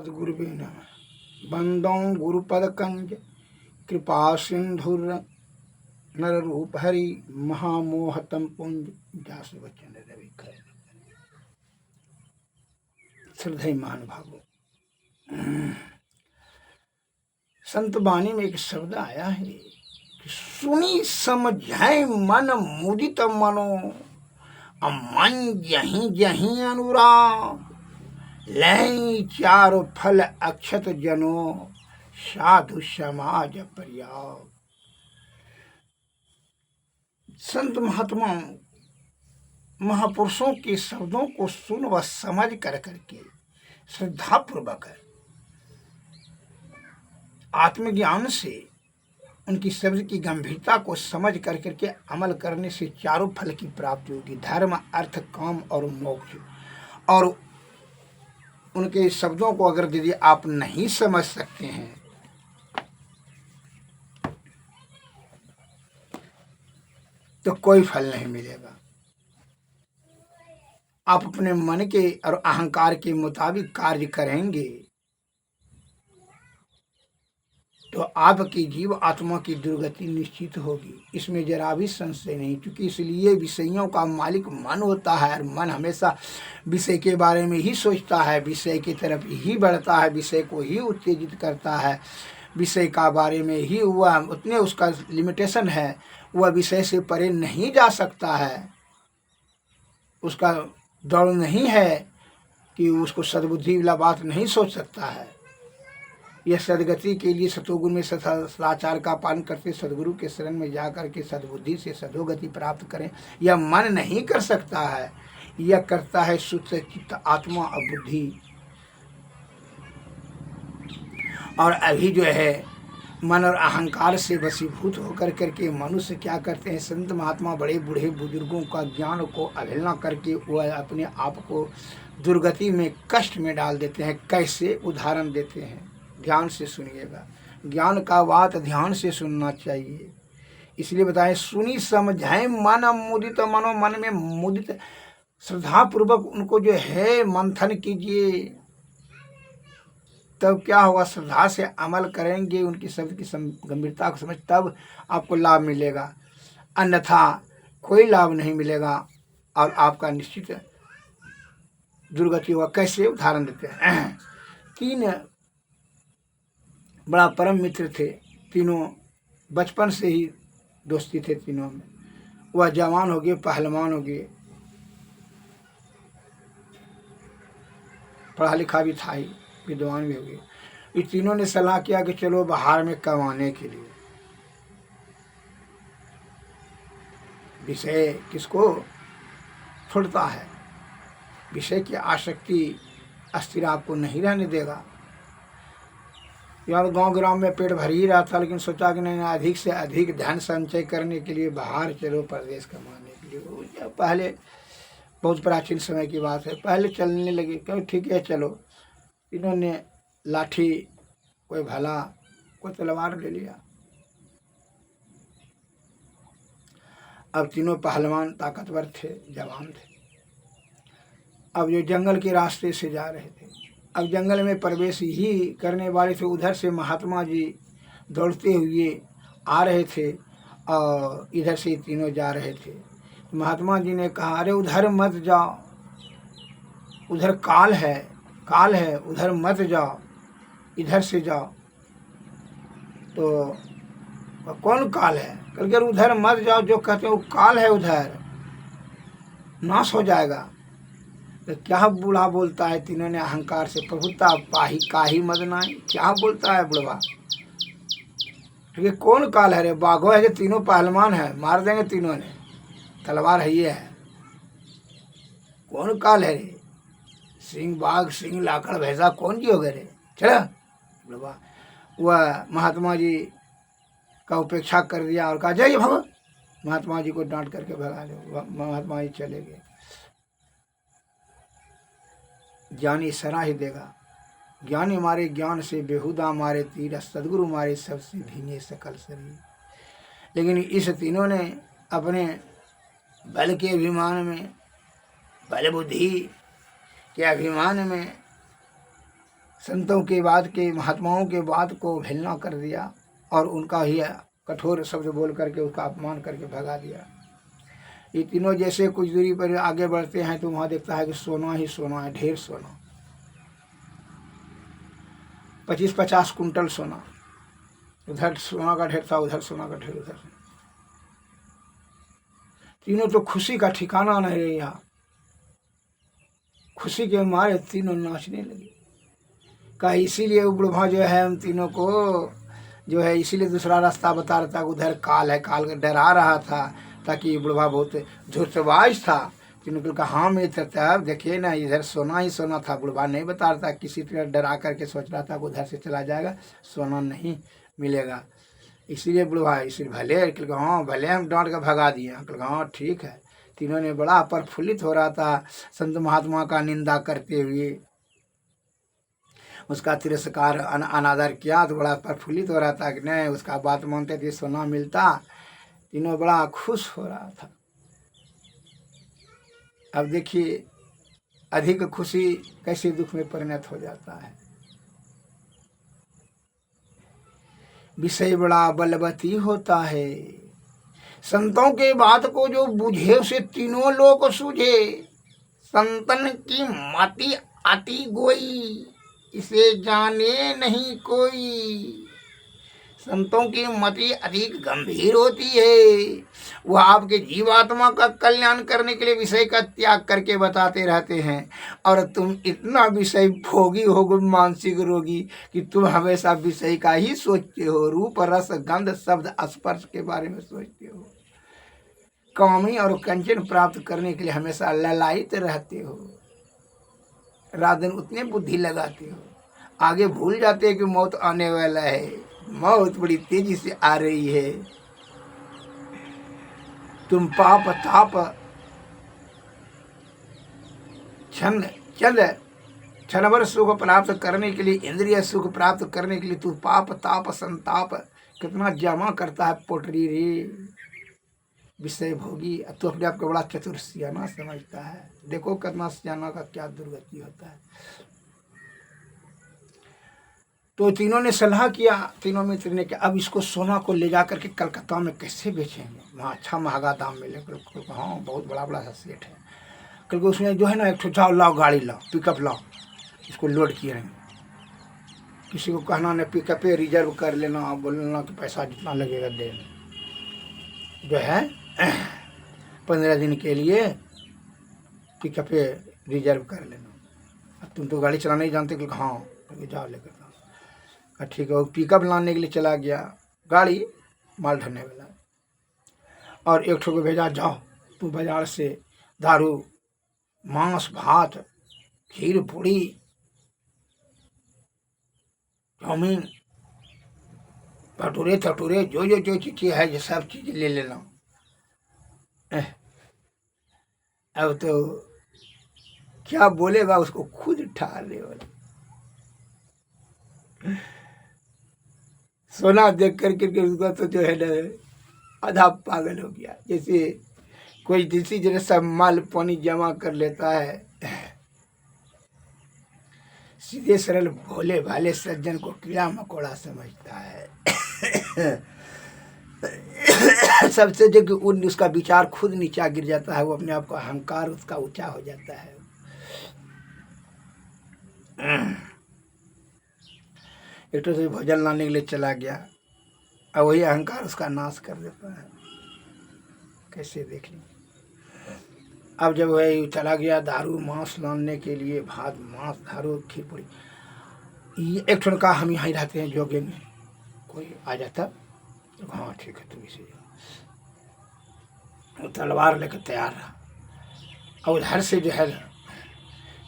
सद्गुरुवे नमः। वंदो गुरुपद कंज कृपा सिंधुर नर रूप हरि महामोहतम पुंज व्यास वचन रवि कर। श्रद्धेय महानुभावों, संत वाणी में एक शब्द आया है कि सुनी समझाए मन मुदित मनो, अमन जहीं जहीं अनुराग, लय चार फल अक्षत जनो, साधु समाज पर्याग। संत महात्मा महापुरुषों के शब्दों को सुन व समझ कर करके श्रद्धा पूर्वक आत्मज्ञान से उनकी शब्द की गंभीरता को समझ कर करके अमल करने से चारों फल की प्राप्ति होगी, धर्म अर्थ काम और मोक्ष। और उनके शब्दों को अगर यदि आप नहीं समझ सकते हैं तो कोई फल नहीं मिलेगा। आप अपने मन के और अहंकार के मुताबिक कार्य करेंगे तो आपकी जीव आत्मा की दुर्गति निश्चित होगी, इसमें जरा भी संशय नहीं। क्योंकि इसलिए विषयों का मालिक मन होता है और मन हमेशा विषय के बारे में ही सोचता है, विषय की तरफ ही बढ़ता है, विषय को ही उत्तेजित करता है, विषय का बारे में ही हुआ उतने उसका लिमिटेशन है, वह विषय से परे नहीं जा सकता है, उसका दौड़ नहीं है कि उसको सद्बुद्धि वाला बात नहीं सोच सकता है। यह सदगति के लिए सतोगुण में सदाचार का पालन करते सदगुरु के शरण में जाकर के सद्बुद्धि से सदोगति प्राप्त करें, यह मन नहीं कर सकता है। यह करता है शुद्ध चित्त आत्मा और बुद्धि। और अभी जो है मन और अहंकार से वशीभूत होकर करके मनुष्य क्या करते हैं, संत महात्मा बड़े बूढ़े बुजुर्गों का ज्ञान को अवहेलना करके वह अपने आप को दुर्गति में कष्ट में डाल देते हैं। कैसे उदाहरण देते हैं, ध्यान से सुनिएगा। ज्ञान का बात ध्यान से सुनना चाहिए, इसलिए बताएं सुनी समझाएं मन मुदित मनो, मन में मुदित श्रद्धा पूर्वक उनको जो है मंथन कीजिए, तब क्या होगा, श्रद्धा से अमल करेंगे, उनकी शब्द की गंभीरता को समझ, तब आपको लाभ मिलेगा, अन्यथा कोई लाभ नहीं मिलेगा और आपका निश्चित दुर्गति होगा। कैसे उदाहरण देते हैं, तीन बड़ा परम मित्र थे, तीनों बचपन से ही दोस्ती थे तीनों में। वह जवान हो गए, पहलवान हो गए, पढ़ा लिखा भी था ही, विद्वान भी हो गए। ये तीनों ने सलाह किया कि चलो बाहर में कमाने के लिए। विषय किसको छोड़ता है, विषय की आसक्ति अस्थिर आपको नहीं रहने देगा। यार गांव ग्राम में पेट भर ही रहा था, लेकिन सोचा कि नहीं अधिक से अधिक धन संचय करने के लिए बाहर चलो, परदेश कमाने के लिए। पहले बहुत प्राचीन समय की बात है, पहले चलने लगे, क्यों ठीक है चलो। इन्होंने लाठी, कोई भला, कोई तलवार ले लिया। अब तीनों पहलवान ताकतवर थे, जवान थे। अब जो जंगल के रास्ते से जा रहे थे, अब जंगल में प्रवेश ही करने वाले थे, उधर से महात्मा जी दौड़ते हुए आ रहे थे और इधर से तीनों जा रहे थे। महात्मा जी ने कहा, अरे उधर मत जाओ, उधर काल है, उधर मत जाओ, इधर से जाओ। तो कौन काल है? कल के उधर मत जाओ, जो कहते हैं वो काल है, उधर नाश हो जाएगा। तो क्या बूढ़ा बोलता है, तीनों ने अहंकार से, प्रभुता पाही काही मदनाई, क्या बोलता है बुढ़वा, ये कौन काल है रे, बाघो है, तीनों पहलवान है, मार देंगे तीनों ने, तलवार है ये है, कौन काल है रे, सिंह बाघ सिंह लाकड़ भैंसा कौन जी हो गए रे, चला बुढ़वा। वह महात्मा जी का उपेक्षा कर दिया और कहा जय भगवान। महात्मा जी को डांट करके भगा दे, महात्मा जी चले गए। ज्ञानी सराह ही देगा, ज्ञानी मारे ज्ञान से बेहुदा मारे तीर, सदगुरु मारे सबसे धीने सकल शरीर। लेकिन इस तीनों ने अपने बल के अभिमान में, बल बुद्धि के अभिमान में संतों के बात के महात्माओं के बात को अवहेलना कर दिया और उनका ही कठोर शब्द बोल करके उसका अपमान करके भगा दिया। ये तीनों जैसे कुछ दूरी पर आगे बढ़ते हैं तो वहाँ देखता है कि सोना ही सोना है, ढेर सोना, 25-50 कुंटल सोना, उधर सोना का ढेर था, उधर सोना का ढेर, उधर। तीनों तो खुशी का ठिकाना नहीं रही। यहाँ खुशी के मारे तीनों नाचने लगे। कहा इसीलिए बुढ़वा जो है उन तीनों को जो है इसीलिए दूसरा रास्ता बता रहा था, उधर काल है, काल का डरा रहा था ताकि बुढ़वा बहुत धोखेबाज था। तीनों को कहा हाँ मित्र, तब देखिए ना इधर सोना ही सोना था। बुढ़वा नहीं बता रहा था, किसी तरह डरा करके सोच रहा था कि उधर से चला जाएगा, सोना नहीं मिलेगा। इसीलिए बुढ़वा इसलिए भले हाँ भले हम डांट कर भगा दिए। हाँ ठीक है। तीनों ने बड़ा प्रफुल्लित हो रहा था संत महात्मा का निंदा करते हुए, उसका तिरस्कार अनादर किया तो बड़ा प्रफुल्लित हो रहा था कि नहीं उसका बात मानते थे, सोना मिलता। तीनों बड़ा खुश हो रहा था। अब देखिए अधिक खुशी कैसे दुख में परिणत हो जाता है। विषय बड़ा बलवती होता है। संतों के बात को जो बुझे उसे तीनों लोग सूझे। संतन की माती आती गोई, इसे जाने नहीं कोई। संतों की मति अधिक गंभीर होती है। वह आपके जीवात्मा का कल्याण करने के लिए विषय का त्याग करके बताते रहते हैं, और तुम इतना विषय भोगी हो, मानसिक रोगी, कि तुम हमेशा विषय का ही सोचते हो। रूप रस गंध शब्द स्पर्श के बारे में सोचते हो। कामी और कंचन प्राप्त करने के लिए हमेशा ललायित रहते हो। रात दिन उतने बुद्धि लगाते हो, आगे भूल जाते हैं कि मौत आने वाला है। मौत बड़ी तेजी से आ रही है। तुम पाप ताप क्षण भर सुख प्राप्त करने के लिए, इंद्रिय सुख प्राप्त करने के लिए तू पाप ताप संताप कितना जमा करता है पोटरी रे विषय भोगी। तू अपने आप को बड़ा चतुर सियाना समझता है। देखो कितना सियाना का क्या दुर्गति होता है। तो तीनों ने सलाह किया, तीनों मित्र ने कि अब इसको सोना को ले जा करके कलकत्ता में कैसे बेचेंगे, वहाँ अच्छा महंगा दाम मिले। हाँ बहुत बड़ा बड़ा सा सेठ है। कल को उसमें जो है ना एक ठो जाओ लाओ गाड़ी लाओ, पिकअप लाओ, इसको लोड किए रहेंगे। किसी को कहना नहीं, पिकअप पे रिजर्व कर लेना, बोलना कि पैसा जितना लगेगा दे, जो है 15 दिन के लिए पिकअप पे रिजर्व कर लेना। अब तुम तो गाड़ी चलाना ही जानते कि हाँ जाओ लेकर। ठीक है, वो पिकअप लाने के लिए चला गया, गाड़ी माल ढरने वाला, और एक ठो को भेजा जाओ तू बाजार से दारू मांस भात खीर पूड़ी चाउमीन भटूरे थटूरे जो जो जो चीज़ें है ये सब चीज़ ले लेना। अब तो क्या बोलेगा उसको खुद ठहरने वाला। सोना देख करके उसका तो जो है ना आधा पागल हो गया। जैसे कोई किसी जगह सब माल पानी जमा कर लेता है। सीधे सरल भोले भाले सज्जन को कीड़ा मकोड़ा समझता है। सबसे जो उसका विचार खुद नीचा गिर जाता है, वो अपने आप को अहंकार उसका ऊंचा हो जाता है। एक तो से भोजन लाने के लिए चला गया और वही अहंकार उसका नाश कर देता है। कैसे देख ली। अब जब वही चला गया दारू मांस लाने के लिए, भात मांस दारू खीर पूरी, एक ठन का हम यहाँ ही रहते हैं जोगे में, कोई आ जाता तो हाँ ठीक है तुम इसे, वो तलवार लेकर तैयार रहा। और उधर से जो है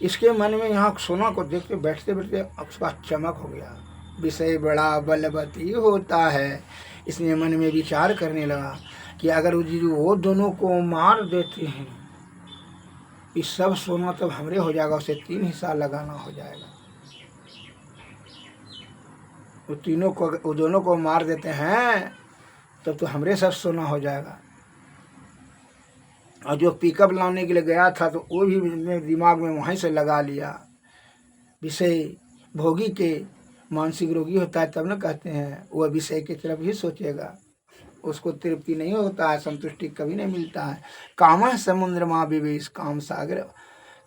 इसके मन में यहाँ सोना को देख के बैठते बैठते उसका चमक हो गया। विषय बड़ा बलवती होता है। इसने मन में विचार करने लगा कि अगर वो दोनों को मार देते हैं, इस सब सोना तब हमरे हो जाएगा, उसे 3 हिस्सा लगाना हो जाएगा। वो दोनों को मार देते हैं तब तो हमरे सब सोना हो जाएगा। और जो पिकअप लाने के लिए गया था तो वो भी दिमाग में वहीं से लगा लिया। विषय भोगी के मानसिक रोगी होता है तब न कहते हैं वह विषय की तरफ ही सोचेगा, उसको तृप्ति नहीं होता है, संतुष्टि कभी नहीं मिलता है। काम समुद्र माँ विवेश, काम सागर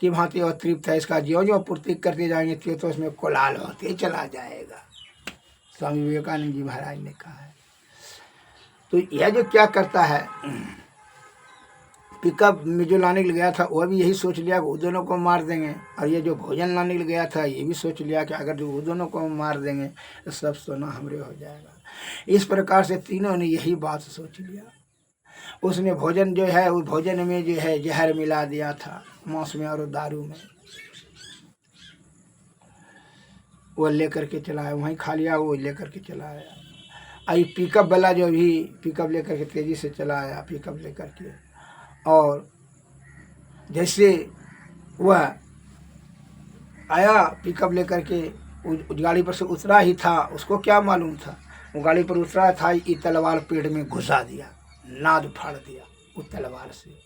की भांति और तृप्त है, इसका ज्यो ज्यो पूर्ति करते जाएंगे त्यों तो उसमें कोलाहल होते चला जाएगा। स्वामी विवेकानंद जी महाराज ने कहा है। तो यह जो क्या करता है, पिकअप में जो लाने के लिए गया था वह भी यही सोच लिया कि वो दोनों को मार देंगे, और ये जो भोजन लाने के लिए गया था ये भी सोच लिया कि अगर जो वो दोनों को मार देंगे तो सब सोना हमरे हो जाएगा। इस प्रकार से तीनों ने यही बात सोच लिया। उसने भोजन जो है उस भोजन में जो है जहर मिला दिया था, मांस में और दारू में, वो लेकर के चला आया, वहीं खा लिया, वो लेकर के चला आया। आई पिकअप वाला जो भी पिकअप लेकर के तेजी से चला आया, पिकअप लेकर के, और जैसे वह आया पिकअप लेकर के उस गाड़ी पर से उतरा ही था, उसको क्या मालूम था, वो गाड़ी पर उतरा था ये तलवार पेट में घुसा दिया, नाद फाड़ दिया उस तलवार से,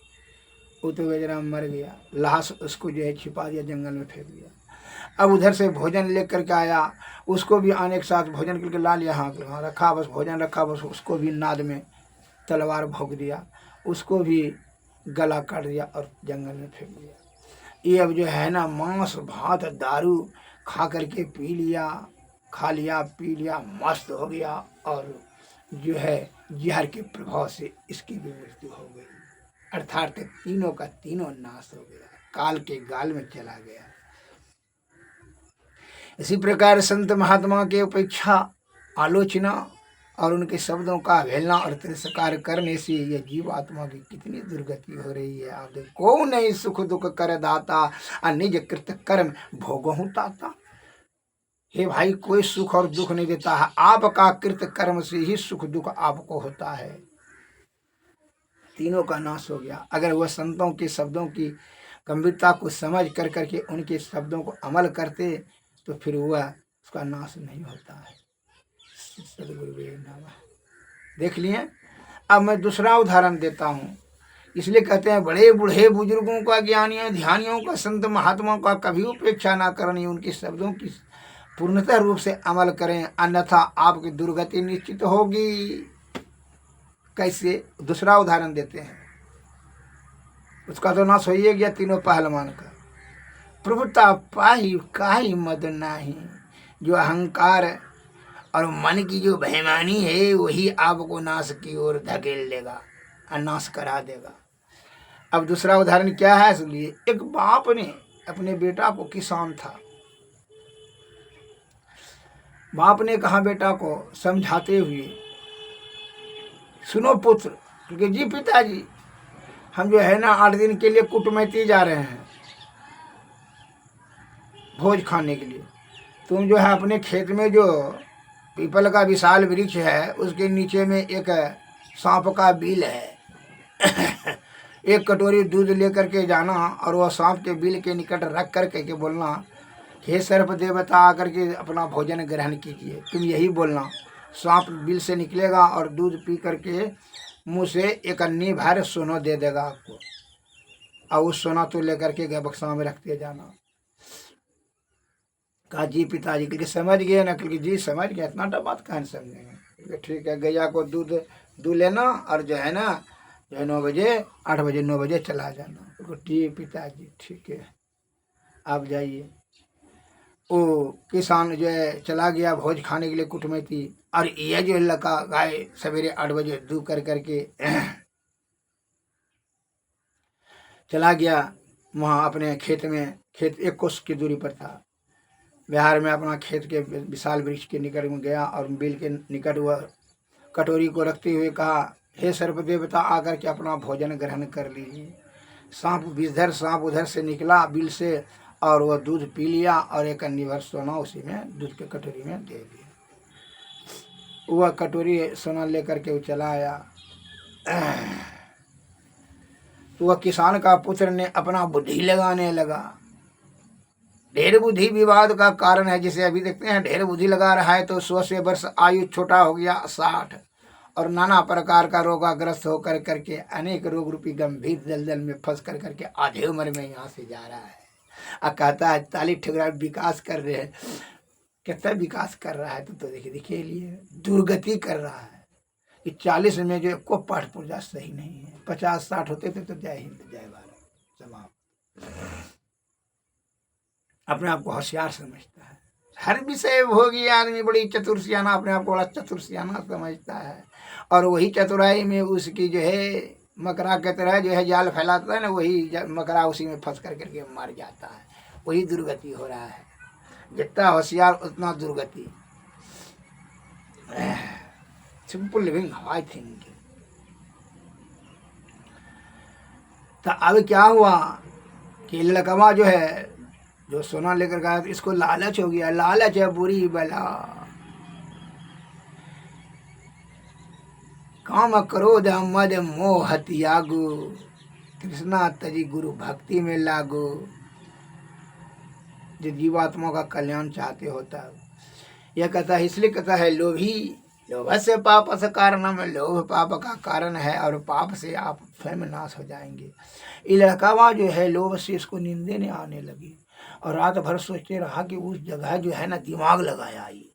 वो तो बेचारा मर गया, लाश उसको जो है छिपा दिया, जंगल में फेंक दिया। अब उधर से भोजन लेकर के आया, उसको भी आने के साथ भोजन करके ला लिया, हाँ रखा, बस भोजन रखा, बस उसको भी नाद में तलवार भोंक दिया, उसको भी गला काट दिया और जंगल में फेंक दिया। ये अब जो है ना मांस भात दारू खा करके पी लिया, खा लिया पी लिया, मस्त हो गया, और जो है जहर के प्रभाव से इसकी भी मृत्यु हो गई, अर्थात तीनों का तीनों नाश हो गया, काल के गाल में चला गया। इसी प्रकार संत महात्मा के उपेक्षा, आलोचना और उनके शब्दों का अवहेलना और तिरस्कार करने से यह जीव आत्मा की कितनी दुर्गति हो रही है। आप देखो, को नहीं सुख दुख कर दाता, निज कृत कर्म भोगहु ताता। हे भाई, कोई सुख और दुख नहीं देता है, आपका कृत कर्म से ही सुख दुख आपको होता है। तीनों का नाश हो गया। अगर वह संतों के शब्दों की गंभीरता को समझ कर करके उनके शब्दों को अमल करते तो फिर वह उसका नाश नहीं होता है। देख लिए। अब मैं दूसरा उदाहरण देता हूँ। इसलिए कहते हैं बड़े बूढ़े बुजुर्गों का, ज्ञानियों ध्यानियों का, संत महात्माओं का कभी उपेक्षा ना करनी, उनके शब्दों की पूर्णतः रूप से अमल करें, अन्यथा आपकी दुर्गति निश्चित होगी। कैसे? दूसरा उदाहरण देते हैं। उसका तो नाश हो ही गया तीनों पहलवान का। प्रभुता पाही काहि मद नाही, जो अहंकार और मन की जो बेईमानी है वही आपको नाश की ओर धकेल देगा और नाश करा देगा। अब दूसरा उदाहरण क्या है सुनिए। एक बाप ने अपने बेटा को, किसान था, बाप ने कहा बेटा को समझाते हुए, सुनो पुत्र, क्योंकि जी पिताजी हम जो है ना 8 दिन के लिए कुटमैती जा रहे हैं भोज खाने के लिए। तुम जो है अपने खेत में जो पीपल का विशाल वृक्ष है उसके नीचे में एक सांप का बिल है एक कटोरी दूध लेकर के जाना और वह सांप के बिल के निकट रख कर के बोलना, हे सर्प देवता आकर के अपना भोजन ग्रहण कीजिए। तुम यही बोलना, सांप बिल से निकलेगा और दूध पी करके मुँह से एक अन्नी भर सोना दे देगा आपको, और उस सोना तो लेकर के बक्सा में रखते जाना। कहा जी पिताजी, क्योंकि समझ गए ना, क्योंकि जी समझ गया, इतना तो बात कहाँ समझेंगे। ठीक है, गैया को दूध लेना और जो है ना 9 बजे 8 बजे 9 बजे चला जाना। ठीक पिताजी, ठीक है आप जाइए। वो किसान जो है चला गया भोज खाने के लिए कुटमैती, और यह जो लड़का गाय सवेरे 8 बजे दूध कर करके चला गया वहाँ अपने खेत में। खेत 1 कोस की दूरी पर था। बिहार में अपना खेत के विशाल वृक्ष के निकट में गया और बिल के निकट वह कटोरी को रखते हुए कहा, हे सर्प देवता आकर के अपना भोजन ग्रहण कर लीजिए। सांप विषधर सांप उधर से निकला बिल से और वह दूध पी लिया और एक अन्नी भर सोना उसी में दूध के कटोरी में दे दिया। वह कटोरी सोना लेकर के वो चला आया। तो वह किसान का पुत्र ने अपना बुद्धि लगाने लगा। ढेर बुद्धि विवाद का कारण है, जिसे अभी देखते हैं ढेर बुद्धि लगा रहा है तो 100 से वर्ष आयु छोटा हो गया 60, और नाना प्रकार का रोगाग्रस्त होकर करके अनेक रोग रूपी गंभीर दलदल में फंस कर करके आधे उम्र में यहाँ से जा रहा है। और कहता है 40 ठेकरा विकास कर रहे हैं। कितना विकास कर रहा है, तो देखिए देखिए लिए दुर्गति कर रहा है। कि 40 में जो को पाठ पूर्जा सही नहीं है, 50-60 होते थे तो जय हिंद जय भारत समाप्त। अपने आप को होशियार समझता है, हर विषय भोगी आदमी बड़ी चतुर सियाना, अपने आप को बड़ा चतुर सियाना समझता है, और वही चतुराई में उसकी जो है मकरा की तरह जो है जाल फैलाता है ना, वही मकरा उसी में फंस कर करके मर जाता है। वही दुर्गति हो रहा है, जितना होशियार उतना दुर्गति। Simple living high thinking. तो अब क्या हुआ कि लड़कवा जो है जो सोना लेकर गया, तो इसको लालच हो गया। लालच है बुरी बला, काम क्रोध मद मोह त्यागो, कृष्णा तजी गुरु भक्ति में लागो। जो जीवात्मा का कल्याण चाहते होता है, यह कहता है, इसलिए कहता है लोभी लोभ से पाप से कारणम, लोभ पाप का कारण है और पाप से आप स्वयं नाश हो जाएंगे। ये लड़कावा जो है लोभ से इसको नींदे नहीं आने लगी, और रात भर सोचते रहा कि उस जगह जो है ना दिमाग लगाया, ये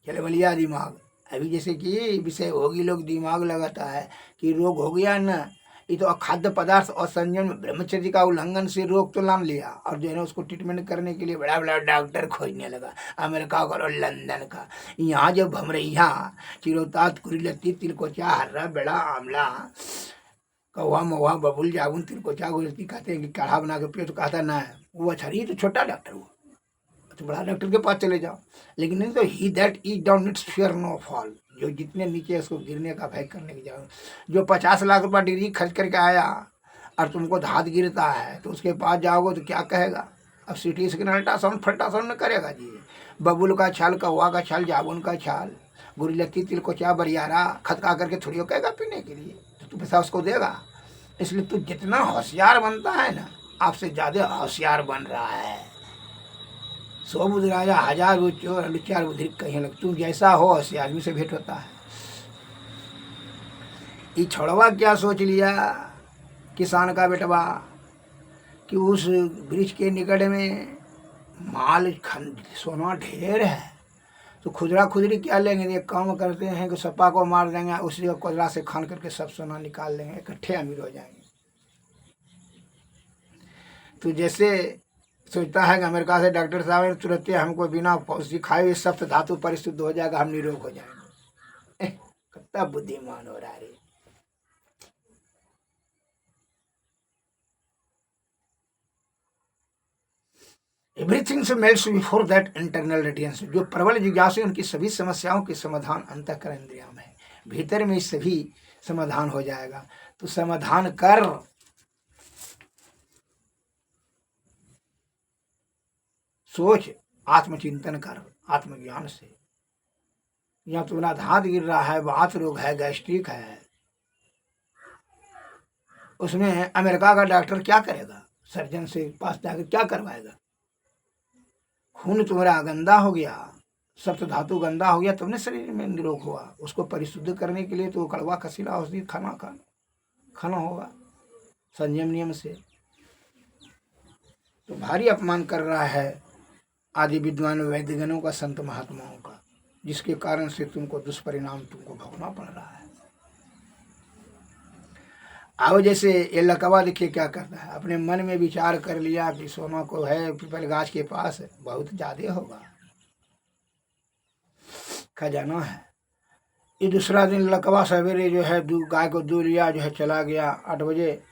चले बलिया दिमाग। अभी जैसे कि विषय होगी लोग दिमाग लगाता है कि रोग हो गया ना, ये तो खाद्य पदार्थ और संयम ब्रह्मचर्य का उल्लंघन से रोग तो नाम लिया, और जो है ना उसको ट्रीटमेंट करने के लिए बड़ा बड़ा डॉक्टर खोजने लगा, अमेरिका का और लंदन का। यहाँ जब भमरैया चिरोतात कुरिलती तिलकोचा हर्रा बेड़ा आमला कौवा मौवा बबुल जाबुन तिलकोचा गुलती कहते हैं कि काढ़ा बना के पियो, तो कहता ना है वो अच्छा रही, तो छोटा डॉक्टर हुआ, तो बड़ा डॉक्टर के पास चले जाओ। लेकिन नहीं तो ही that is down it's fear no fall, जो जितने नीचे उसको गिरने का भय करने की जाओ। जो 50 लाख रुपया डिग्री खर्च करके आया और तुमको धात गिरता है, तो उसके पास जाओगे तो क्या कहेगा? अब सिटी स्कैन अल्ट्रासाउंड फल्ट्रासाउंड न करेगा जी। बबुल का छाल, कौवा का छाल, जाबुन का छाल, गुरिलती तिलकोचा बरियारा खदका करके थोड़ी कहेगा पीने के लिए, तो तू पैसा उसको देगा। इसलिए तू जितना होशियार बनता है ना, आपसे ज़्यादा होशियार बन रहा है। 100 बुध राजा 1000 बुध चोर, लुचार बुद्धि कहीं लग। तू जैसा हो ऐसे आदमी से भेंट होता है। ये छोड़वा क्या सोच लिया किसान का बेटवा कि उस वृक्ष के निकट में माल सोना ढेर है, तो खुदरा खुदरी क्या लेंगे? एक काम करते हैं कि सप्पा को मार देंगे, उसी को कोयला से खान करके सब सोना निकाल लेंगे, इकट्ठे अमीर हो जाएंगे। तो जैसे सोचता है कि अमेरिका से डॉक्टर साहब तुरंत हमको बिना औषधि खाए सप्त धातु परिशुद्ध हो जाएगा, हम निरोग हो जाएंगे। कितना बुद्धिमान हो रहा है। एवरीथिंग से melts before that internal radiance. जो प्रबल जिज्ञासु उनकी सभी समस्याओं के समाधान अंतःकरण इंद्रिया में है, भीतर में सभी समाधान हो जाएगा। तो समाधान कर, सोच, आत्मचिंतन कर आत्मज्ञान से। या तुम्हारा धात गिर रहा है, वात रोग है, गैस्ट्रिक है, उसमें अमेरिका का डॉक्टर क्या करेगा? सर्जन से पास जाकर क्या करवाएगा? खून तुम्हारा गंदा हो गया, सप्त धातु गंदा हो गया, तुमने शरीर में निरोग हुआ। उसको परिशुद्ध करने के लिए तो कड़वा कसीला औषधि खाना होगा संयम नियम से। तो भारी अपमान कर रहा है आदि विद्वान वैद्यगणों का, संत महात्माओं का, जिसके कारण से तुमको दुष्परिणाम तुमको भोगना पड़ रहा है। आओ जैसे ये लकवा देखिए क्या करता है, अपने मन में विचार कर लिया कि सोना को है पीपल गाछ के पास बहुत ज्यादा होगा, खजाना है। ये दूसरा दिन लकवा सवेरे जो है गाय को दूध लिया, जो है चला गया 8 बजे,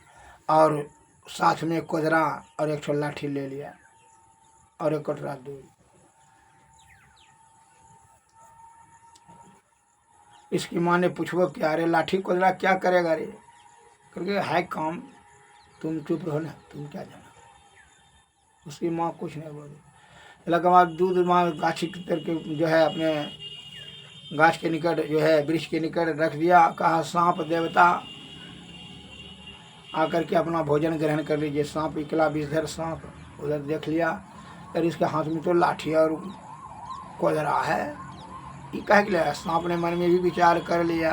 और साथ में कोदरा और एक लाठी ले लिया और एक कटोरा दूध। इसकी माँ ने पूछो क्या रे लाठी कोदरा क्या करेगा रे? करके है काम, तुम चुप रहो ना, तुम क्या जाना। उसकी माँ कुछ नहीं बोली। लगा दूध माँ गाछी करके जो है अपने गाछ के निकट जो है वृक्ष के निकट रख दिया। कहा सांप देवता आकर के अपना भोजन ग्रहण कर लीजिए। सांप निकला, विषधर सांप उधर देख लिया, और इसके हाथ में तो लाठी और कोदरा है। ये कह के लिया, सांप ने मन में भी विचार कर लिया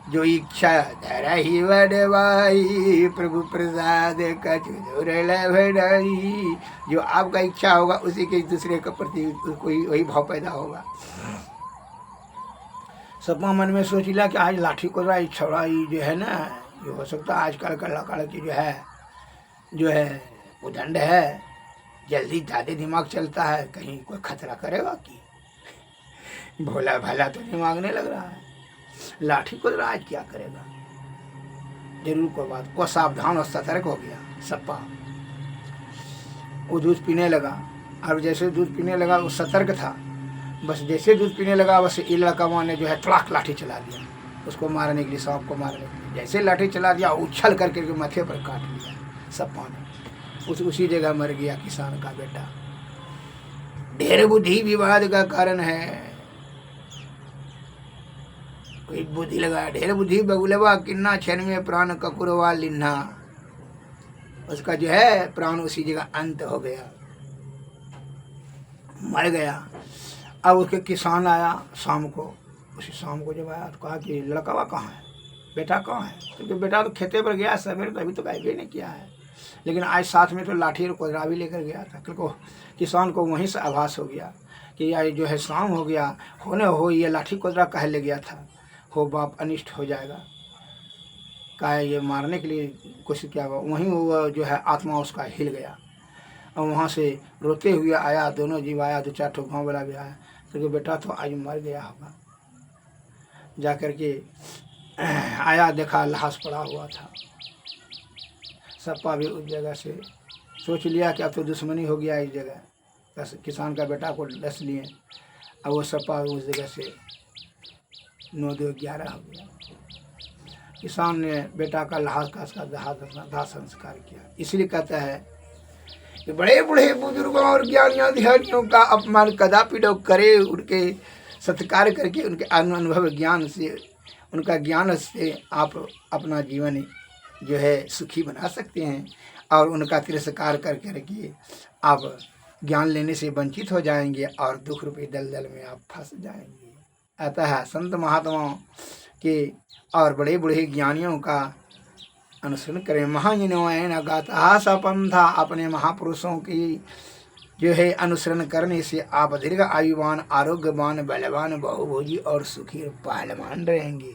जो इच्छा धरहि वडवाई, प्रभु प्रसाद कछु दुर्लभ नहीं। जो आपका इच्छा होगा उसी के दूसरे के प्रति कोई वही भाव पैदा होगा। सपना मन में सोच लिया कि आज लाठी को रहा छौड़ा जो है ना, जो हो सकता है आजकल का लड़का की जो है वो दंड है, जल्दी ज़्यादा दिमाग चलता है, कहीं कोई खतरा करेगा कि भोला भाला तो दिमाग नहीं लग रहा है, लाठी को आज क्या करेगा। जरूर कोई बात, वो सावधान और सतर्क हो गया सप्पा। वो दूध पीने लगा, और जैसे दूध पीने लगा वो सतर्क था। बस जैसे दूध पीने लगा बस ये लड़का ने जो है तड़ाक लाठी चला दिया उसको मारने के लिए, सांप को मारने के लिए। जैसे लाठी चला दिया उछल करके माथे पर काट लिया सप्पा ने। उसी जगह मर गया किसान का बेटा। ढेर बुद्धि विवाद का कारण है। कोई बुद्धि लगा, ढेर बुद्धि बगुलवा किन्ना, क्षण में प्राण ककुरवा लिन्ना। उसका जो है प्राण उसी जगह अंत हो गया, मर गया। अब उसके किसान आया शाम को, उसी शाम को जब आया तो कहा कि लड़का कहाँ है, बेटा कहाँ है। क्योंकि बेटा तो खेते पर गया सवेरे, तो अभी तो गायबे नहीं किया है, लेकिन आज साथ में तो लाठी और कोदरा भी लेकर गया था। क्योंकि किसान को वहीं से आभास हो गया कि यार जो है शाम हो गया, होने हो ये लाठी कोदरा कहे ले गया था, हो बाप अनिष्ट हो जाएगा, कहा ये मारने के लिए कोशिश किया। वहीं वो जो है आत्मा उसका हिल गया और वहाँ से रोते हुए आया। दोनों जीव आया, 2-4 ठो गाँव वाला भी आया, क्योंकि बेटा तो आज मर गया होगा। जा कर के आया, देखा लाश पड़ा हुआ था। सप्पा भी उस जगह से सोच लिया कि अब तो दुश्मनी हो गया इस जगह, बस किसान का बेटा को डस लिए। अब वो सप्पा उस जगह से 9-2-11 हो गया। किसान ने बेटा का लाश का दाह संस्कार किया। इसलिए कहता है कि बड़े बूढ़े बुजुर्गों और ज्ञानियों ध्यानियों का अपमान कदापि न करे। उनके सत्कार करके उनके अनुभव ज्ञान से, उनका ज्ञान से आप अपना जीवन जो है सुखी बना सकते हैं, और उनका तिरस्कार कर करके आप ज्ञान लेने से वंचित हो जाएंगे और दुख रूपी दलदल में आप फंस जाएंगे। अतः संत महात्माओं के और बड़े बूढ़े ज्ञानियों का अनुसरण करें। महाजनों गाता सपंथा, अपने महापुरुषों की जो है अनुसरण करने से आप दीर्घ आयुवान, आरोग्यवान, बलवान, बहुभोजी और सुखी पहलवान रहेंगे।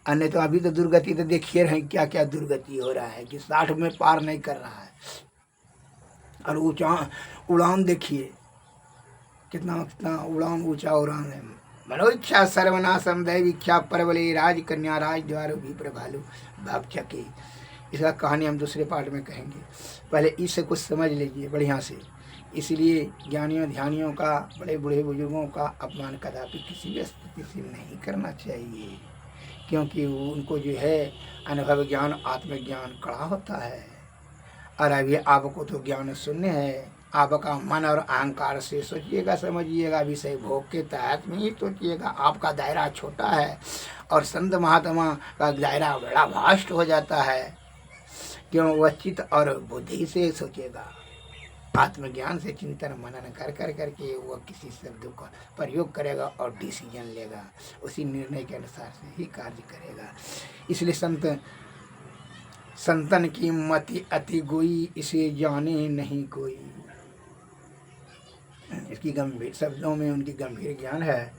अन्य तो अभी तो दुर्गति तो देखिए रहे क्या क्या दुर्गति हो रहा है कि 60 में पार नहीं कर रहा है। और ऊंचा उड़ान देखिए, कितना कितना उड़ान, ऊंचा उड़ान है। मनोइच्छा सर्वनाशम दैवीक्षा परवले राज कन्या राज द्वारो भी प्रभालु भक्षके। इसका कहानी हम दूसरे पार्ट में कहेंगे, पहले इससे कुछ समझ लीजिए बढ़िया से। इसलिए ज्ञानियों ध्यानियों का, बड़े बूढ़े बुजुर्गों का अपमान कदापि किसी भी स्थिति से नहीं करना चाहिए, क्योंकि उनको जो है अनुभव ज्ञान, आत्मज्ञान कड़ा होता है। और अभी आपको तो ज्ञान शून्य है। आपका मन और अहंकार से सोचिएगा, समझिएगा, विषय भोग के तहत में ही सोचिएगा। आपका दायरा छोटा है और संत महात्मा का दायरा बड़ा वास्ट हो जाता है। क्यों? वह चित्त और बुद्धि से सोचेगा, आत्मज्ञान से चिंतन मनन कर कर करके वह किसी शब्द का प्रयोग करेगा और डिसीजन लेगा, उसी निर्णय के अनुसार से ही कार्य करेगा। इसलिए संतन की मति अति गोई, इसे जाने नहीं कोई। इसकी गंभीर शब्दों में उनकी गंभीर ज्ञान है,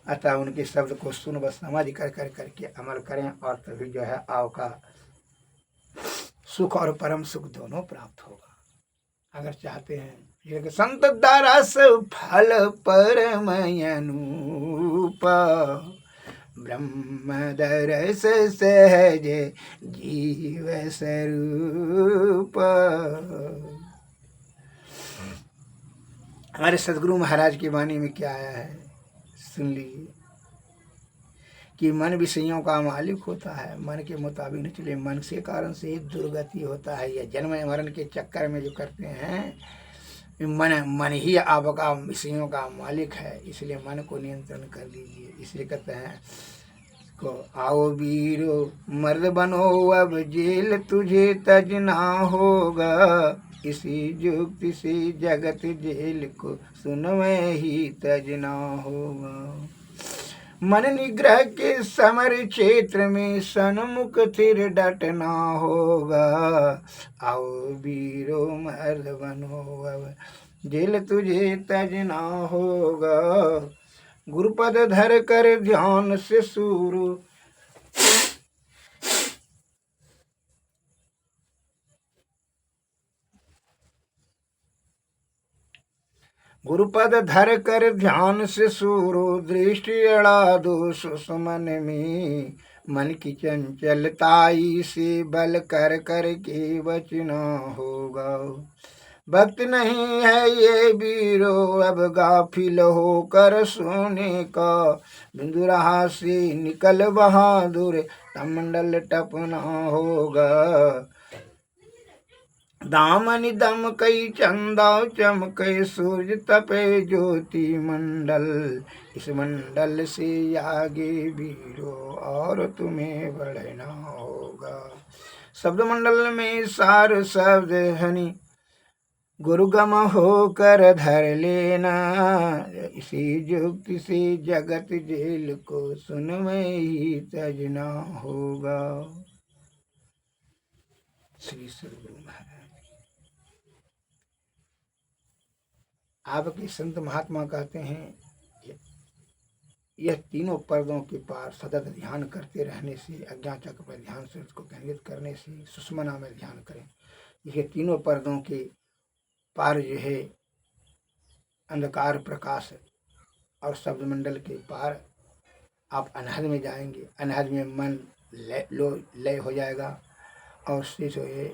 अतः उनके शब्द को सुन व समझ कर कर करके अमल करें, और तभी जो है आपका सुख और परम सुख दोनों प्राप्त होगा। अगर चाहते हैं संत दारस फल परम अनूप, ब्रह्म दरस सहज जीव स्वरूप। हमारे सदगुरु महाराज की वाणी में क्या आया है, सुन लीजिए कि मन विषयों का मालिक होता है, मन के मुताबिक न चले, मन से कारण से ही दुर्गति होता है। यह जन्म मरण के चक्कर में जो करते हैं, मन ही आपका विषयों का मालिक है। इसलिए मन को नियंत्रण कर लीजिए। इसलिए कहते हैं को आओ वीरो मर्द बनो, अब जेल तुझे तजना होगा, इसी युक्ति से जगत जेल को सुन में ही तजना होगा। मन निग्रह के समर क्षेत्र में सन्मुख थिर डटना होगा। आओ वीरो मर्द बनो अब जेल तुझे तजना होगा। गुरुपद धर कर ध्यान से शुरू गुरुपद धर कर ध्यान से सूरो दृष्टि अड़ा दो सुषमन में। मन की चंचलताई से बल कर कर के बचना होगा। वक्त नहीं है ये वीरो अब गाफिल हो कर सोने का। बिंदु रहा से निकल बहादुर कमंडल टपना होगा। दामन दम कई चंदा चमके सूरज तपे ज्योति मंडल। इस मंडल से आगे वीरो और तुम्हें बढ़ना होगा। शब्द मंडल में सार शब्द हनी गुरुगम होकर धर लेना। इसी युक्ति से जगत जेल को सुन में ही तजना होगा। श्री सद्गुरु महाराज आपके संत महात्मा कहते हैं यह तीनों पर्दों के पार सतत ध्यान करते रहने से, अज्ञान चक्र पर ध्यान से उसको केंद्रित करने से, सुषमना में ध्यान करें। ये तीनों पर्दों के पार जो है अंधकार प्रकाश और शब्द मंडल के पार आप अनहद में जाएंगे। अनहद में मन लय हो जाएगा और उससे जो है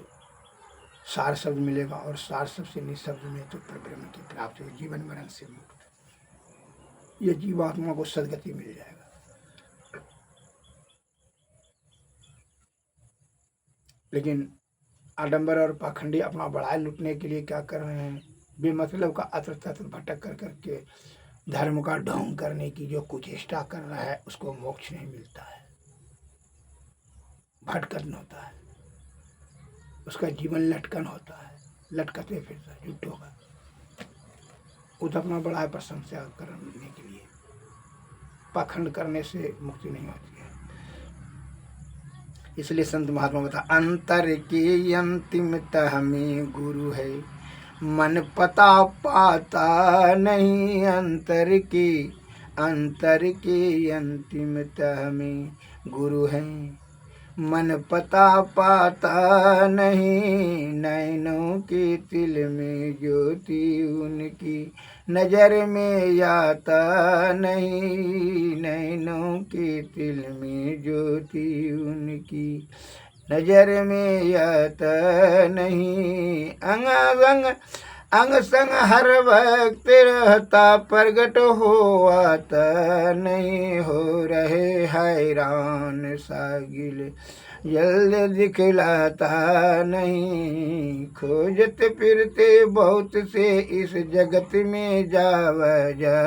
सार शब्द मिलेगा और सार शब्द से निशब्द में तो परब्रह्म की प्राप्ति हो, जीवन मरण से मुक्त। ये जीवात्मा को सदगति मिल जाएगा। लेकिन आडंबर और पाखंडी अपना बड़ाई लुटने के लिए क्या कर रहे हैं, बेमतलब का अत्र तत्र भटक कर करके धर्म का ढोंग करने की जो कुचेष्टा कर रहा है उसको मोक्ष नहीं मिलता है, भटकन होता है, उसका जीवन लटकन होता है, लटकते फिरता झूठ होगा। उधर अपना बड़ा प्रशंसा करने के लिए पाखंड करने से मुक्ति नहीं होती है। इसलिए संत महात्मा बता अंतर की अंतिमतः में गुरु है। मन पता पाता नहीं अंतर की अंतिमतः में गुरु है। मन पता पाता नहीं नैनों के तिल में ज्योति उनकी नजर में आता नहीं। नैनों के तिल में ज्योति उनकी नजर में आता नहीं। अंग संग हर वक्त रहता प्रगट हो आता नहीं। हो रहे हैरान सागिल जल्द दिखलाता नहीं। खोजते फिरते बहुत से इस जगत में जावजा।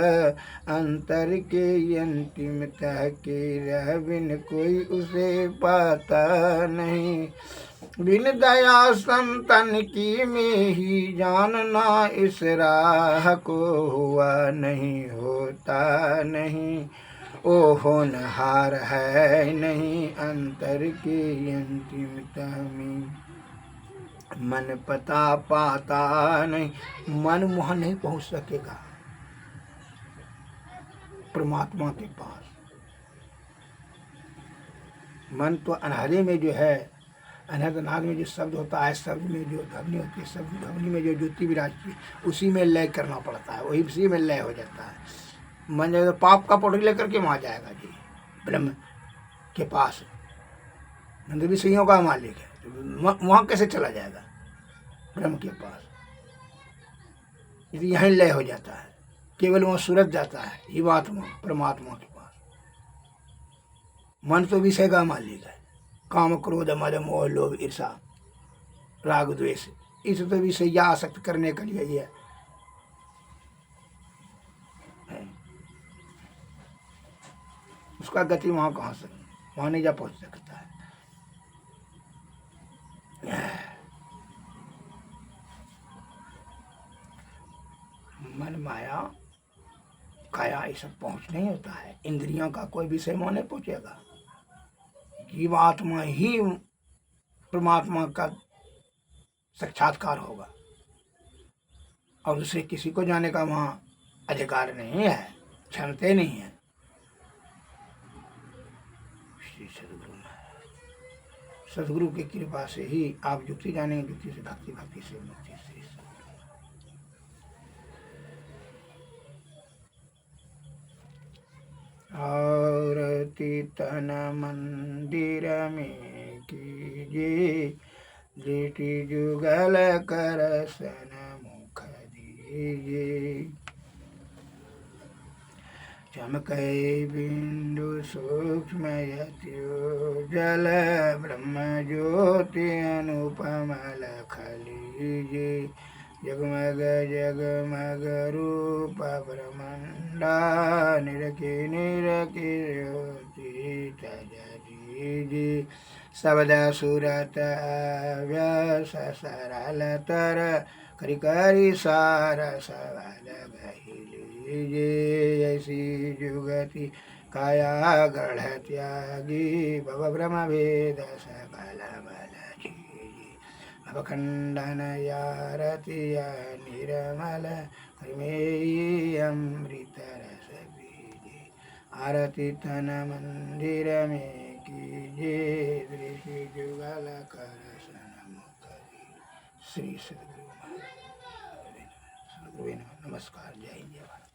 अंतर के अंतिमतः के रह बिन कोई उसे पाता नहीं। बिन दया संतन की में ही जानना इस राह को हुआ नहीं होता नहीं। ओ होनहार है नहीं अंतर के अंतिमतः में। मन पता पाता नहीं, मन वहाँ नहीं पहुँच सकेगा परमात्मा के पास। मन तो अनहरे में जो है, अनहद नाद में जो शब्द होता है, शब्द में जो ध्वनि होती है, शब्द ध्वनि में जो ज्योति विराजती है उसी में लय करना पड़ता है, वही उसी में लय हो जाता है। मन जो पाप का पौड़ी लेकर के वहाँ जाएगा जी ब्रह्म के पास। नंद विषयों का मालिक है, तो वहाँ कैसे चला जाएगा ब्रह्म के पास। यदि यहीं लय हो जाता है, केवल वहाँ सूरज जाता है जीवात्मा परमात्मा के पास। मन तो विषय का मालिक है, काम क्रोध मद मोह लोभ ईर्षा राग द्वेष, इस तो विषय या आसक्त करने के लिए ये है। उसका गति वहां कहाँ से, वहां नहीं जा पहुंच सकता है। मन माया काया सब पहुँच नहीं होता है। इंद्रियों का कोई विषय मोह नहीं पहुँचेगा। जीवात्मा ही परमात्मा का साक्षात्कार होगा और दूसरे किसी को जाने का वहाँ अधिकार नहीं है, क्षमता नहीं है। श्री सदगुरु की कृपा से ही आप युक्ति जानेंगे, युक्ति से भक्ति, भक्ति से मुक्ति। श्री और तन मंदिर में कीजिए, लिटि जुगल कर सन्मुख दीजिए। चमकै बिंदु सूक्ष्म यत्योजल, ब्रह्म ज्योति अनुपम लख लीजिए। जगमग जगमग रूप ब्रह्मंडा, निरखी निरखी ज्योति तज दीजिए। शब्द सूरत अव्यस सरल तर, करि करि सार सवाल गहि लीजिए। ऐसी जुगति काया गढ़ त्यागी, भव ब्रह्म भेद सकल बल चीजी। भवखंडन यारति निर्मल, करिमेई अमृत रस बीजे। आरती तन मंदिर में कीजिए, दृष्टि जुगल कर सन्मुख दीजिए। श्री सद्गुरु महाराज। नमस्कार। जय हिंद, जय भारत।